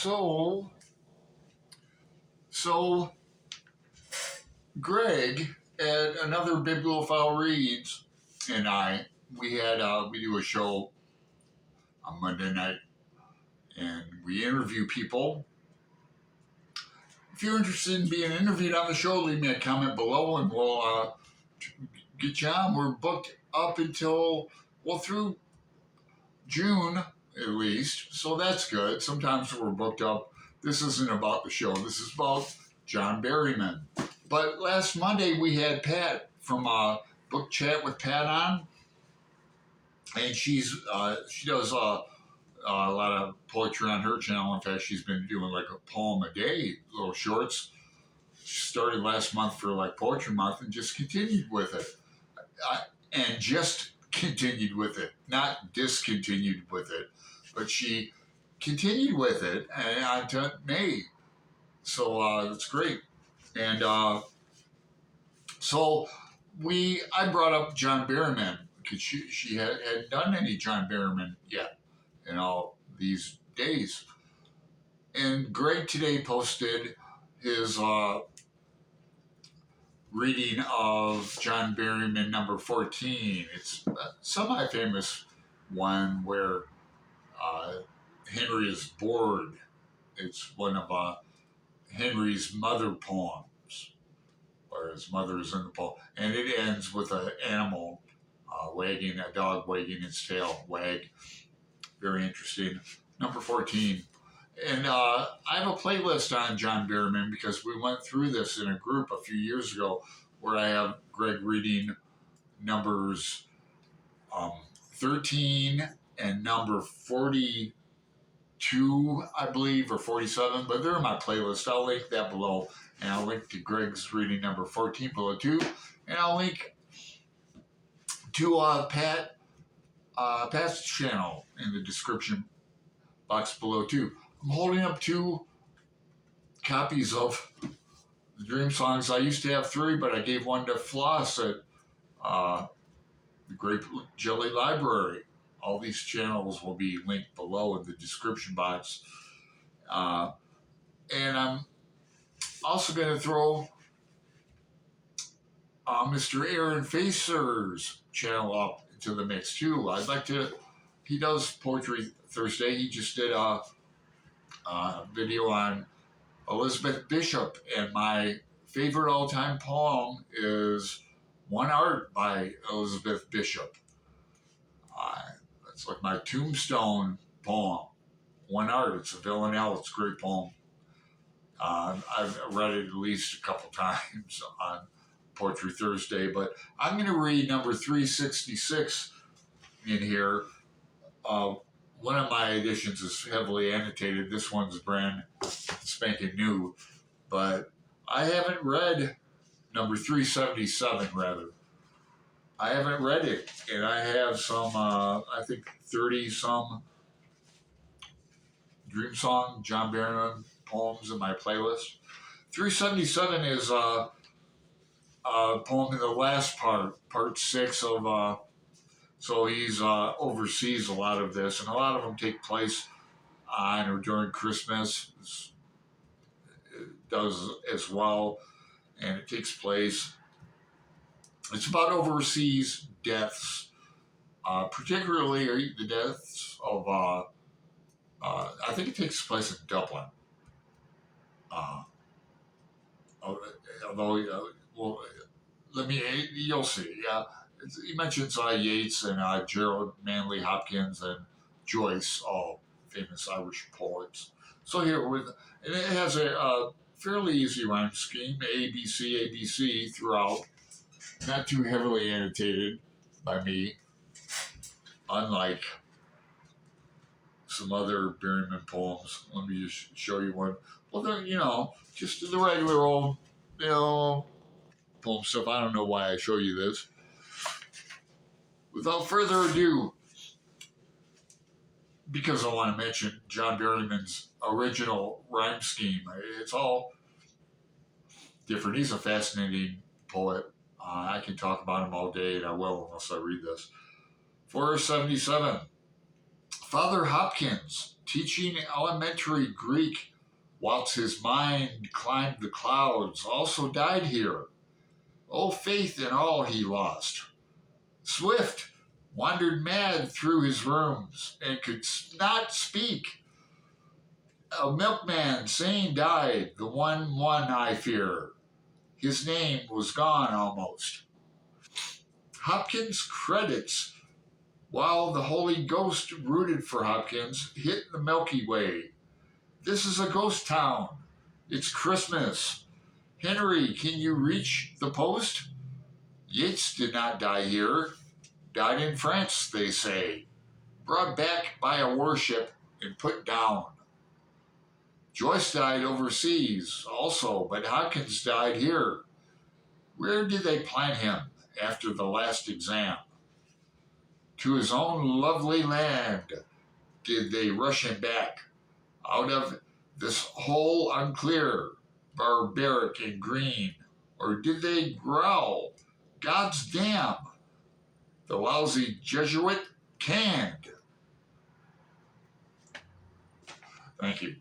So Greg at another Bibliophile Reads and we do a show on Monday night, and we interview people. If you're interested in being interviewed on the show, leave me a comment below, and we'll get you on. We're booked up until through June at least, so that's good. Sometimes we're booked up. This isn't about the show. This is about John Berryman. But last Monday we had Pat from Book Chat with Pat on, and she does a lot of poetry on her channel. In fact, she's been doing like a poem a day, little shorts. She started last month for like Poetry Month and just continued with it. Not discontinued with it, but she continued with it until May. So that's great. And I brought up John Berryman because she hadn't done any John Berryman yet in all these days. And Greg today posted his reading of John Berryman number 14. It's a semi-famous one where Henry is bored. It's one of Henry's mother poems, or his mother is in the poem. And it ends with an animal a dog wagging its tail, wag. Very interesting. Number 14. And I have a playlist on John Berryman because we went through this in a group a few years ago where I have Greg reading numbers 13 and number 42, I believe, or 47, but they're in my playlist. I'll link that below, and I'll link to Greg's reading number 14 below too, and I'll link to Pat's channel in the description box below too. I'm holding up 2 copies of the Dream Songs. I used to have 3, but I gave one to Floss at the Grape Jelly Library. All these channels will be linked below in the description box. And I'm also going to throw Mr. Aaron Facer's channel up into the mix too. He does Poetry Thursday. He just did a video on Elizabeth Bishop, and my favorite all-time poem is One Art by Elizabeth Bishop. That's like my tombstone poem. One Art. It's a villanelle. It's a great poem. I've read it at least a couple times on Poetry Thursday, but I'm going to read number 366 in here. One of my editions is heavily annotated. This one's brand spanking new, but I haven't read number 377, rather. I haven't read it, and I have some, I think 30-some Dream Song, John Berryman poems in my playlist. 377 is a poem in the last part 6 of, so he's oversees a lot of this, and a lot of them take place on or during Christmas. It does as well, and it takes place. It's about overseas deaths, particularly the deaths of, I think it takes place in Dublin. Although, you'll see. He mentions Yeats and Gerald Manley Hopkins and Joyce, all famous Irish poets. So and it has a fairly easy rhyme scheme, ABC, ABC throughout, not too heavily annotated by me, unlike some other Berryman poems. Let me just show you one. Well, they're, just the regular old, poem stuff. I don't know why I show you this. Without further ado, because I want to mention John Berryman's original rhyme scheme. It's all different. He's a fascinating poet. I can talk about him all day, and I will unless I read this. 477. Father Hopkins, teaching elementary Greek whilst his mind climbed the clouds, also died here. Oh, faith in all he lost. Swift wandered mad through his rooms and could not speak. A milkman sane died, the one I fear. His name was gone almost. Hopkins credits, while the Holy Ghost rooted for Hopkins, hit the Milky Way. This is a ghost town. It's Christmas. Henry, can you reach the post? Yeats did not die here. Died in France, they say. Brought back by a warship and put down. Joyce died overseas also, but Hopkins died here. Where did they plant him after the last exam? To his own lovely land did they rush him back, out of this hole unclear, barbaric and green, or did they growl, God's damn, the lousy Jesuit canned? Thank you.